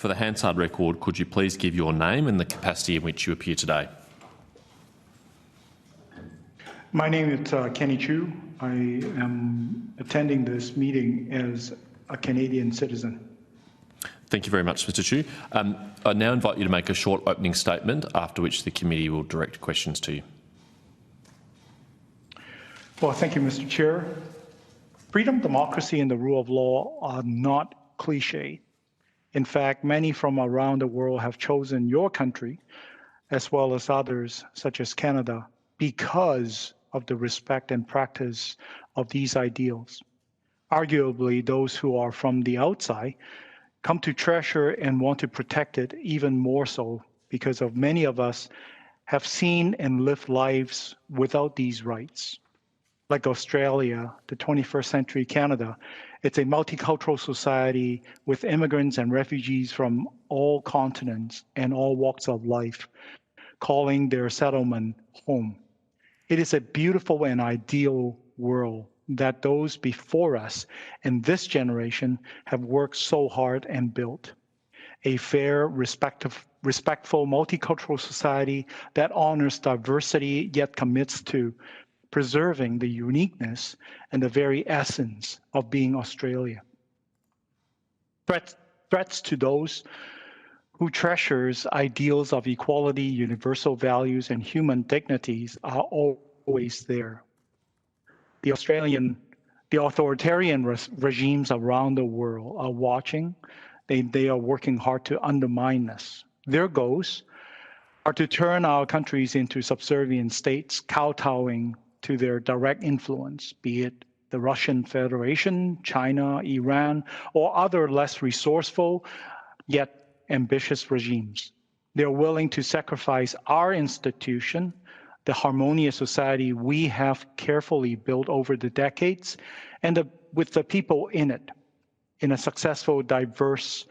For the Hansard record, could you please give your name and the capacity in which you appear today? My name is Kenny Chiu. I am attending this meeting as a Canadian citizen. Thank you very much, Mr Chiu. I now invite you to make a short opening statement, after which the committee will direct questions to you. Well, thank you, Mr. Chair. Freedom, democracy, and the rule of law are not cliche. In fact, many from around the world have chosen your country, as well as others, such as Canada, because of the respect and practice of these ideals. Arguably, those who are from the outside come to treasure and want to protect it even more so because of many of us have seen and lived lives without these rights. Like Australia, the 21st century Canada, it's a multicultural society with immigrants and refugees from all continents and all walks of life, calling their settlement home. It is a beautiful and ideal world that those before us and this generation have worked so hard and built. A fair, respectful, multicultural society that honors diversity yet commits to preserving the uniqueness and the very essence of being Australia. Threats to those who treasures ideals of equality, universal values, and human dignities are always there. The authoritarian regimes around the world are watching. They are working hard to undermine us. Their goals are to turn our countries into subservient states, kowtowing to their direct influence, be it the Russian Federation, China, Iran, or other less resourceful yet ambitious regimes. They're willing to sacrifice our institution, the harmonious society we have carefully built over the decades, and with the people in it, in a successful, diverse,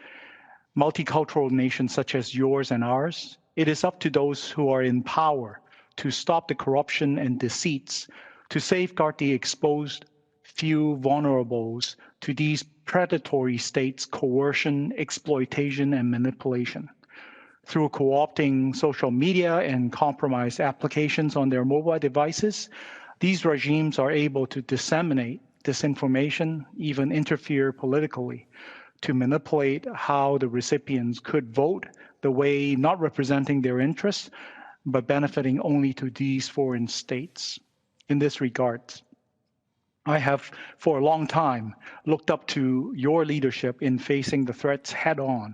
multicultural nation such as yours and ours. It is up to those who are in power to stop the corruption and deceits, to safeguard the exposed few vulnerables to these predatory states' coercion, exploitation, and manipulation. Through co-opting social media and compromised applications on their mobile devices, these regimes are able to disseminate disinformation, even interfere politically, to manipulate how the recipients could vote, the way not representing their interests, but benefiting only to these foreign states. In this regard, I have for a long time looked up to your leadership in facing the threats head on,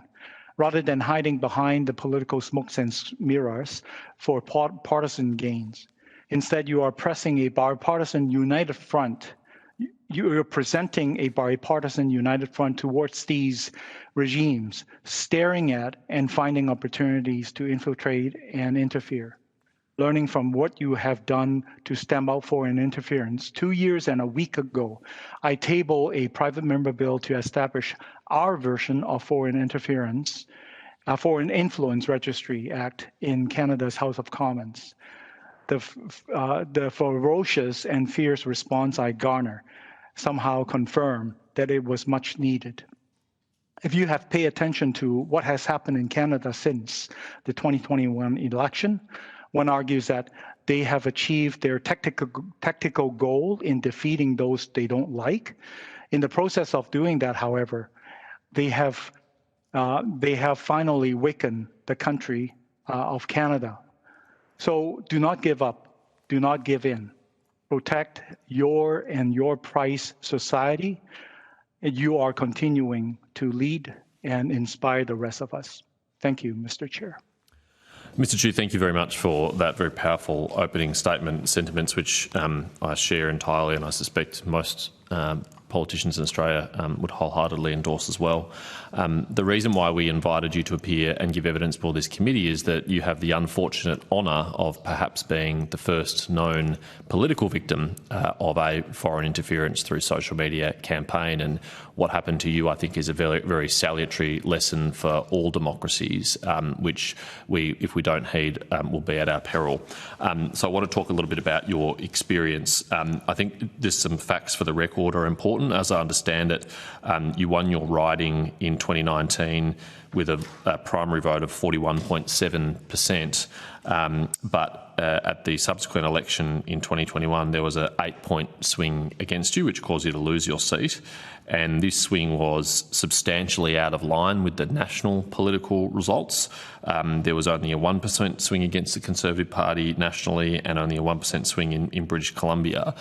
rather than hiding behind the political smokes and mirrors for partisan gains. Instead, you are pressing a bipartisan united front. You are presenting a bipartisan united front towards these regimes, staring at and finding opportunities to infiltrate and interfere. Learning from what you have done to stem out foreign interference, 2 years and a week ago, I tabled a private member bill to establish our version of foreign interference, Foreign Influence Registry Act in Canada's House of Commons. The ferocious and fierce response I garner somehow confirm that it was much needed. If you have paid attention to what has happened in Canada since the 2021 election, one argues that they have achieved their tactical goal in defeating those they don't like. In the process of doing that, however, they have finally weakened the country of Canada. So do not give up. Do not give in. Protect your and your price society. You are continuing to lead and inspire the rest of us. Thank you, Mr. Chair. Mr Chiu, thank you very much for that very powerful opening statement, sentiments which I share entirely, and I suspect most politicians in Australia would wholeheartedly endorse as well. The reason why we invited you to appear and give evidence for this committee is that you have the unfortunate honour of perhaps being the first known political victim of a foreign interference through social media campaign, and what happened to you, I think, is a very, very salutary lesson for all democracies, which if we don't heed, will be at our peril. So I want to talk a little bit about your experience. I think there's some facts for the record are important. important. As I understand it, you won your riding in 2019 with a primary vote of 41.7%, but at the subsequent election in 2021, there was an 8-point swing against you, which caused you to lose your seat. And this swing was substantially out of line with the national political results. There was only a 1% swing against the Conservative Party nationally and only a 1% swing in British Columbia.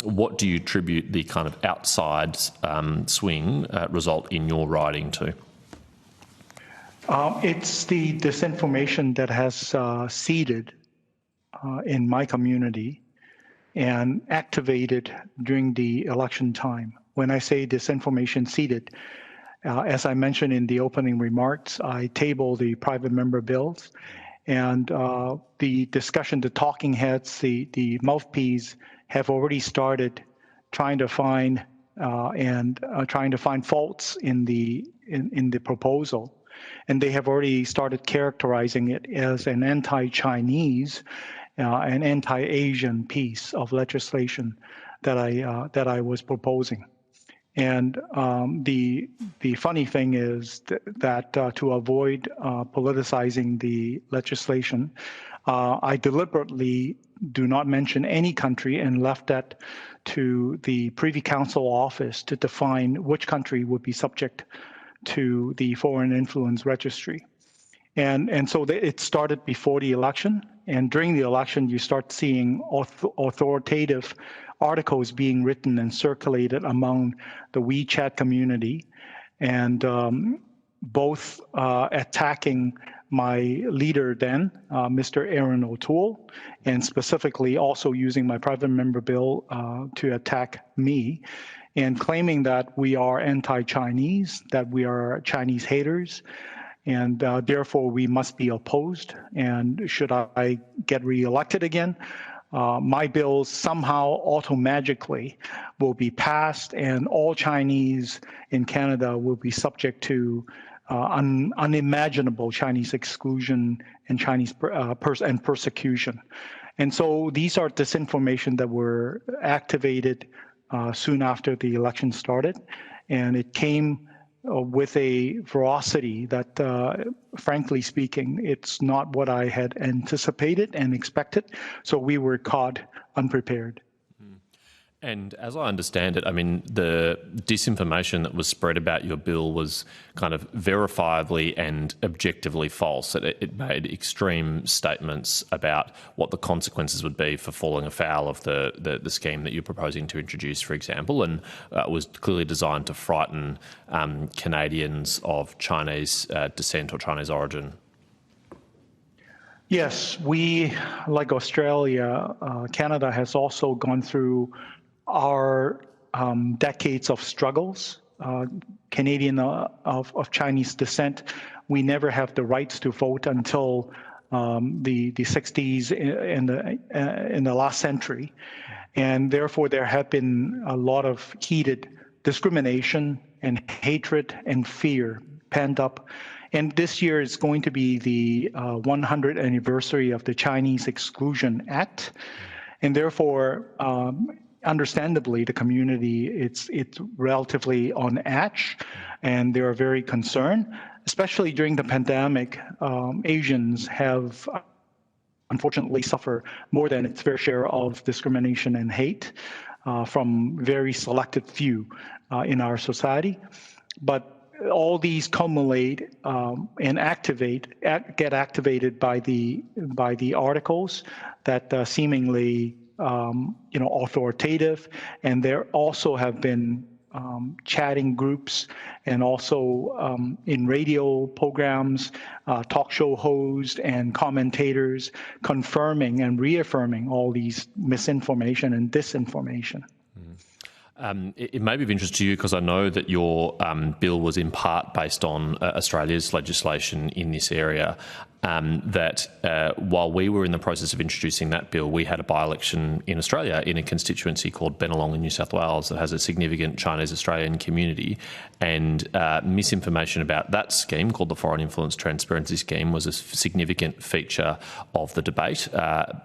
What do you attribute the kind of outside swing result in your riding to? It's the disinformation that has seeded in my community and activated during the election time. When I say disinformation seeded, as I mentioned in the opening remarks, I tabled the private member bills, and the discussion, the talking heads, the mouthpiece have already started trying to find faults in the proposal. And they have already started characterizing it as an anti-Chinese, an anti-Asian piece of legislation that I was proposing. And the funny thing is that to avoid politicizing the legislation, I deliberately do not mention any country and left that to the Privy Council office to define which country would be subject to the foreign influence registry. And so it started before the election. And during the election, you start seeing authoritative articles being written and circulated among the WeChat community, and both attacking my leader then, Mr. Aaron O'Toole, and specifically also using my private member bill to attack me, and claiming that we are anti-Chinese, that we are Chinese haters, and therefore we must be opposed. And should I get reelected again, my bills somehow automagically will be passed, and all Chinese in Canada will be subject to unimaginable Chinese exclusion and Chinese persecution. And so these are disinformation that were activated soon after the election started, and it came with a ferocity that, frankly speaking, it's not what I had anticipated and expected. So we were caught unprepared. And as I understand it, I mean, the disinformation that was spread about your bill was kind of verifiably and objectively false. It made extreme statements about what the consequences would be for falling afoul of the scheme that you're proposing to introduce, for example, and was clearly designed to frighten Canadians of Chinese descent or Chinese origin. Yes, we, like Australia, Canada has also gone through our decades of struggles. Canadian of Chinese descent, we never have the rights to vote until the 60s in the last century. And therefore, there have been a lot of heated discrimination and hatred and fear pent up. And this year is going to be the 100th anniversary of the Chinese Exclusion Act. And therefore, understandably, the community, it's relatively on edge, and they are very concerned. Especially during the pandemic, Asians have unfortunately suffered more than its fair share of discrimination and hate from very selected few in our society. But all these culminate and get activated by the articles that seemingly authoritative, and there also have been chatting groups and also in radio programs, talk show hosts and commentators confirming and reaffirming all these misinformation and disinformation. It may be of interest to you because I know that your bill was in part based on Australia's legislation in this area. that while we were in the process of introducing that bill, we had a by-election in Australia in a constituency called Bennelong in New South Wales that has a significant Chinese Australian community, and misinformation about that scheme, called the Foreign Influence Transparency Scheme, was a significant feature of the debate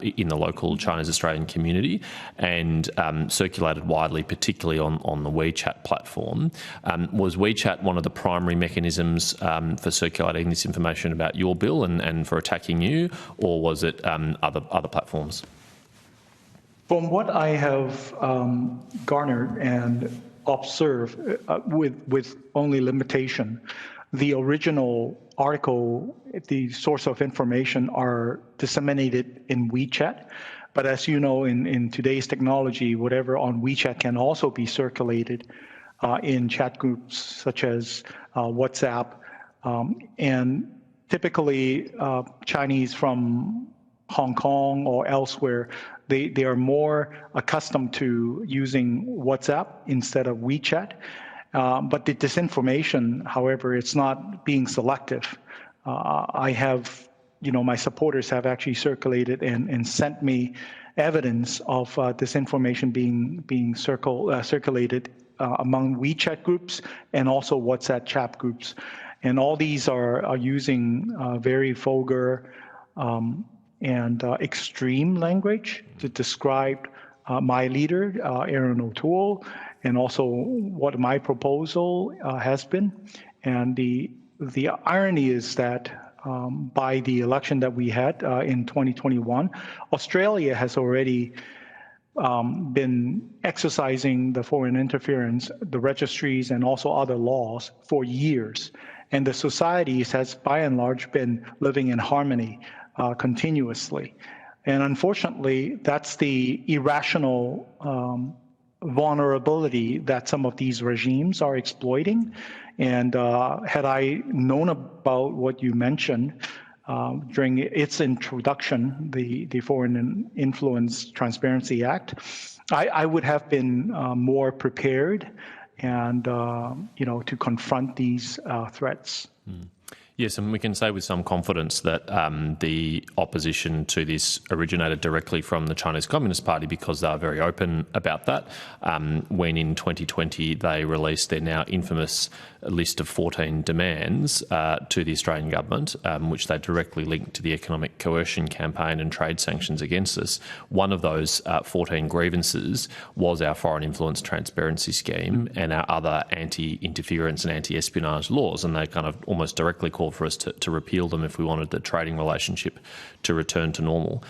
in the local Chinese Australian community, and circulated widely, particularly on the WeChat platform. Was WeChat one of the primary mechanisms for circulating this information about your bill and for attacking you, or was it other platforms? From what I have garnered and observed, with only limitation, the original article, the source of information, are disseminated in WeChat. But as you know, in today's technology, whatever on WeChat can also be circulated in chat groups such as WhatsApp. And typically, Chinese from Hong Kong or elsewhere, they are more accustomed to using WhatsApp instead of WeChat. But the disinformation, however, it's not being selective. I have, my supporters have actually circulated and sent me evidence of disinformation being circulated among WeChat groups and also WhatsApp chat groups. And all these are using very vulgar and extreme language to describe my leader, Aaron O'Toole, and also what my proposal has been. And the irony is that by the election that we had in 2021, Australia has already been exercising the foreign interference, the registries, and also other laws for years. And the societies has, by and large, been living in harmony continuously. And unfortunately, that's the irrational vulnerability that some of these regimes are exploiting. And had I known about what you mentioned during its introduction, the Foreign Influence Transparency Act, I would have been more prepared and to confront these threats. Yes, and we can say with some confidence that the opposition to this originated directly from the Chinese Communist Party, because they are very open about that. When in 2020 they released their now infamous list of 14 demands to the Australian government, which they directly linked to the economic coercion campaign and trade sanctions against us. One of those 14 grievances was our Foreign Influence Transparency Scheme and our other anti-interference and anti-espionage laws, and they kind of almost directly called for us to repeal them if we wanted the trading relationship to return to normal.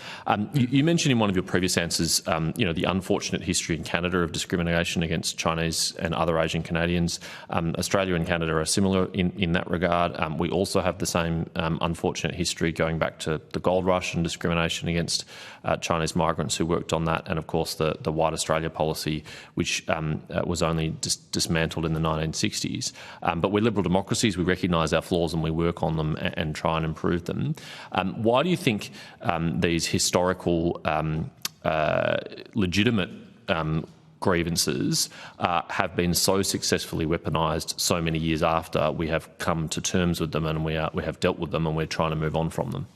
You mentioned in one of your previous answers, the unfortunate history in Canada of discrimination against Chinese and other Asian Canadians. Australia and Canada are similar in that regard. We also have the same unfortunate history going back to the gold rush and discrimination against Chinese migrants who worked on that, and of course the White Australia policy, which was only dismantled in the 1960s. But we're liberal democracies, we recognise our flaws and we work on them and try and improve them. Why do you think these historical legitimate grievances have been so successfully weaponised so many years after we have come to terms with them and we have dealt with them and we're trying to move on from them?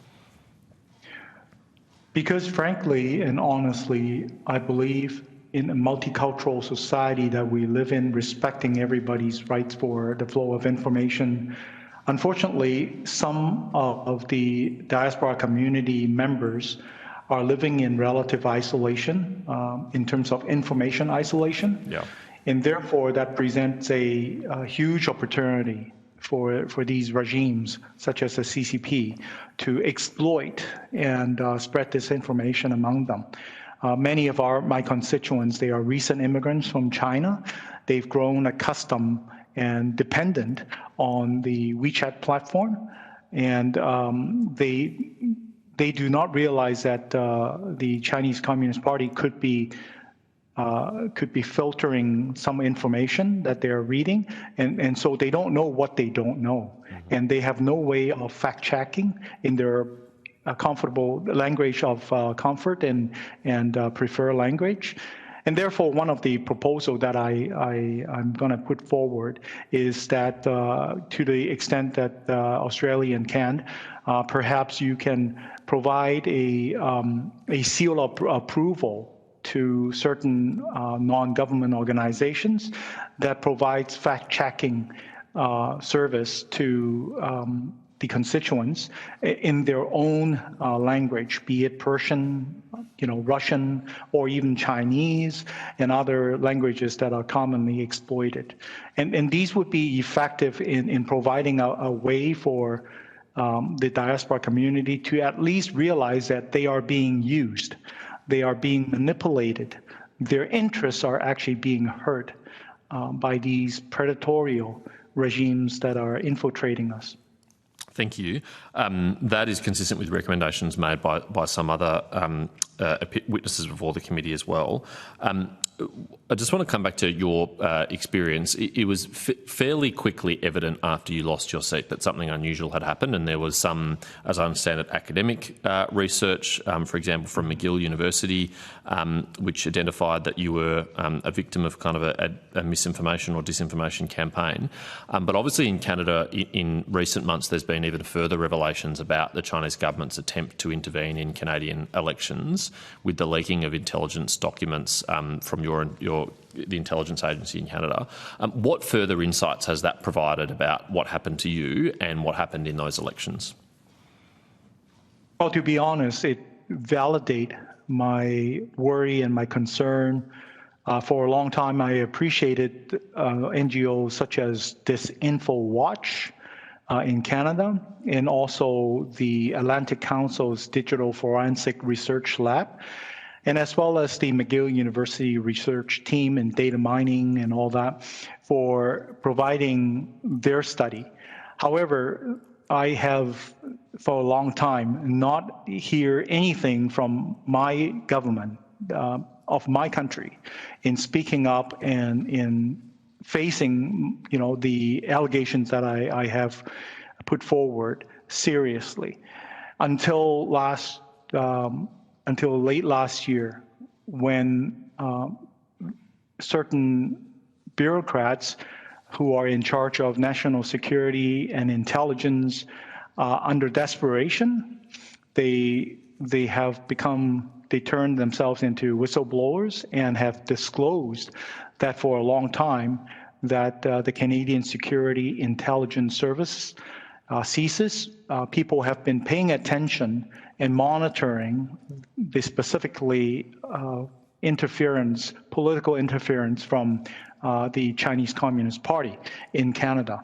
Because frankly and honestly, I believe in a multicultural society that we live in, respecting everybody's rights for the flow of information. Unfortunately, some of the diaspora community members are living in relative isolation in terms of information isolation. Yeah. And therefore, that presents a huge opportunity for these regimes, such as the CCP, to exploit and spread disinformation among them. Many of my constituents, they are recent immigrants from China. They've grown accustomed and dependent on the WeChat platform, and they do not realize that the Chinese Communist Party could be filtering some information that they're reading, and so they don't know what they don't know, and they have no way of fact-checking in their comfortable language of comfort and prefer language. And therefore, one of the proposals that I'm going to put forward is that to the extent that Australian can, perhaps you can provide a seal of approval to certain non-government organizations that provides fact-checking service to the constituents in their own language, be it Persian, Russian, or even Chinese and other languages that are commonly exploited. And these would be effective in providing a way for the diaspora community to at least realize that they are being used, they are being manipulated, their interests are actually being hurt by these predatory regimes that are infiltrating us. Thank you. That is consistent with recommendations made by some other witnesses before the committee as well. I just want to come back to your experience. It was fairly quickly evident after you lost your seat that something unusual had happened, and there was some, as I understand it, academic research, for example, from McGill University, which identified that you were a victim of kind of a misinformation or disinformation campaign. But obviously in Canada, in recent months, there's been even further revelations about the Chinese government's attempt to intervene in Canadian elections with the leaking of intelligence documents from the intelligence agency in Canada. What further insights has that provided about what happened to you and what happened in those elections? Well, to be honest, it validates my worry and my concern. For a long time, I appreciated NGOs such as Disinformation in Canada, and also the Atlantic Council's Digital Forensic Research Lab, and as well as the McGill University research team and data mining and all that for providing their study. However, I have for a long time not hear anything from my government of my country in speaking up and in facing the allegations that I have put forward seriously until late last year, when certain bureaucrats who are in charge of national security and intelligence, under desperation, they turned themselves into whistleblowers and have disclosed that for a long time that the Canadian Security Intelligence Service, CSIS, people have been paying attention and monitoring the specifically political interference from the Chinese Communist Party in Canada,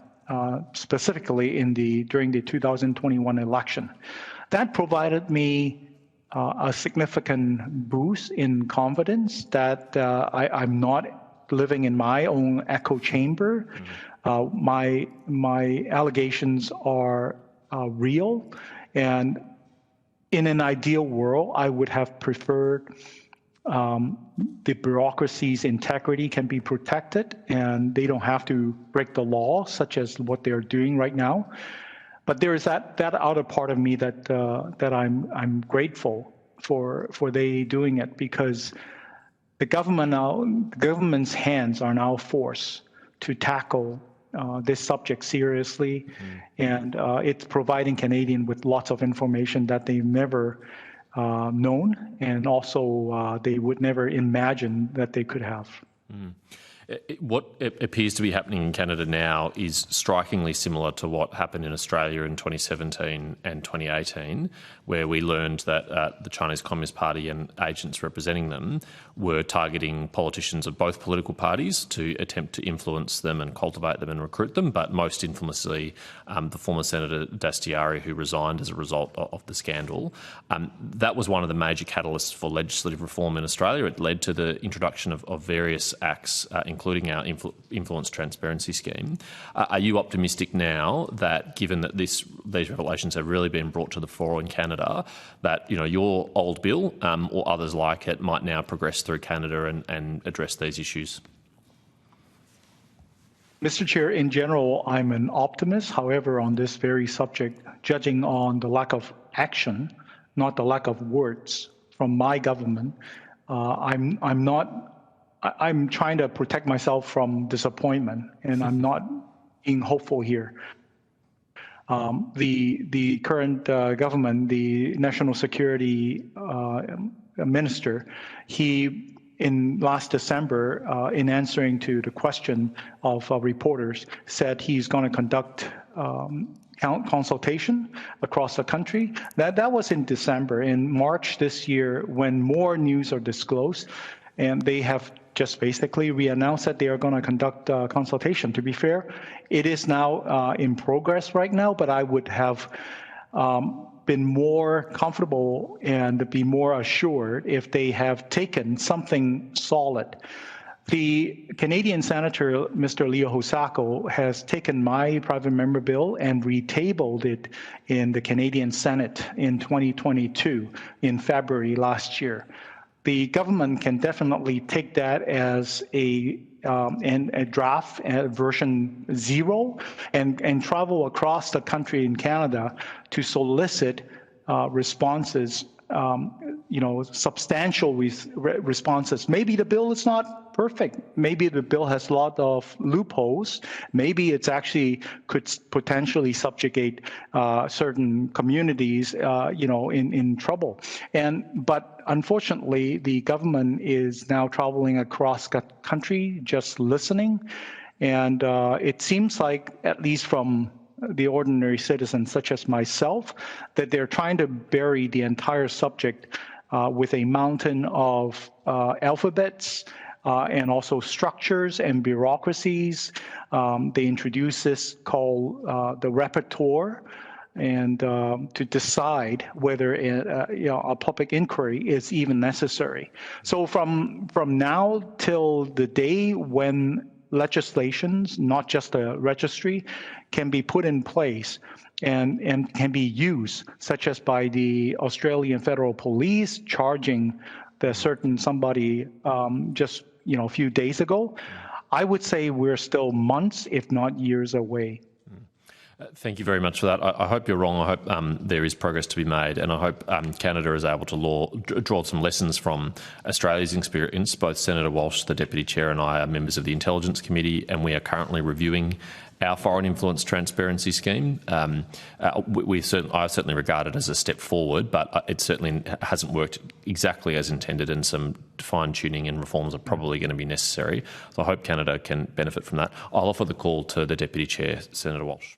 specifically during the 2021 election. That provided me a significant boost in confidence that I'm not living in my own echo chamber. My allegations are real, and in an ideal world, I would have preferred the bureaucracy's integrity can be protected and they don't have to break the law, such as what they're doing right now. But there is that outer part of me that I'm grateful for they doing it, because the government's hands are now forced to tackle this subject seriously, and it's providing Canadians with lots of information that they've never known, and also they would never imagine that they could have. What appears to be happening in Canada now is strikingly similar to what happened in Australia in 2017 and 2018, where we learned that the Chinese Communist Party and agents representing them were targeting politicians of both political parties to attempt to influence them and cultivate them and recruit them, but most infamously the former Senator Dastyari, who resigned as a result of the scandal. That was one of the major catalysts for legislative reform in Australia. It led to the introduction of various acts, including our influence transparency scheme. Are you optimistic now that, given that these revelations have really been brought to the fore in Canada, that your old bill or others like it might now progress through Canada and address these issues? Mr. Chair, in general, I'm an optimist. However, on this very subject, judging on the lack of action, not the lack of words from my government, I'm not I'm trying to protect myself from disappointment, and I'm not being hopeful here. The current government, the national security minister, he in last December, in answering to the question of reporters, said he's going to conduct consultation across the country. That was in December. In March this year, when more news are disclosed, and they have just basically re-announced that they are going to conduct consultation. To be fair, it is now in progress right now, but I would have been more comfortable and be more assured if they have taken something solid. The Canadian Senator, Mr. Leo Hosako, has taken my private member bill and retabled it in the Canadian Senate in 2022, in February last year. The government can definitely take that as a draft version 0 and travel across the country in Canada to solicit responses, substantial responses. Maybe the bill is not perfect. Maybe the bill has a lot of loopholes. Maybe it's actually could potentially subjugate certain communities, in trouble. But unfortunately, the government is now traveling across the country, just listening, and it seems like, at least from the ordinary citizen such as myself, that they're trying to bury the entire subject with a mountain of alphabets and also structures and bureaucracies. They introduce this called the repertoire, and to decide whether a public inquiry is even necessary. So from now till the day when legislations, not just a registry, can be put in place and can be used, such as by the Australian Federal Police charging somebody just a few days ago, I would say we're still months, if not years away. Thank you very much for that. I hope you're wrong. I hope there is progress to be made, and I hope Canada is able to draw some lessons from Australia's experience. Both Senator Walsh, the Deputy Chair, and I are members of the Intelligence Committee, and we are currently reviewing our foreign influence transparency scheme. I certainly regard it as a step forward, but it certainly hasn't worked exactly as intended, and some fine-tuning and reforms are probably going to be necessary. So I hope Canada can benefit from that. I'll offer the call to the Deputy Chair, Senator Walsh.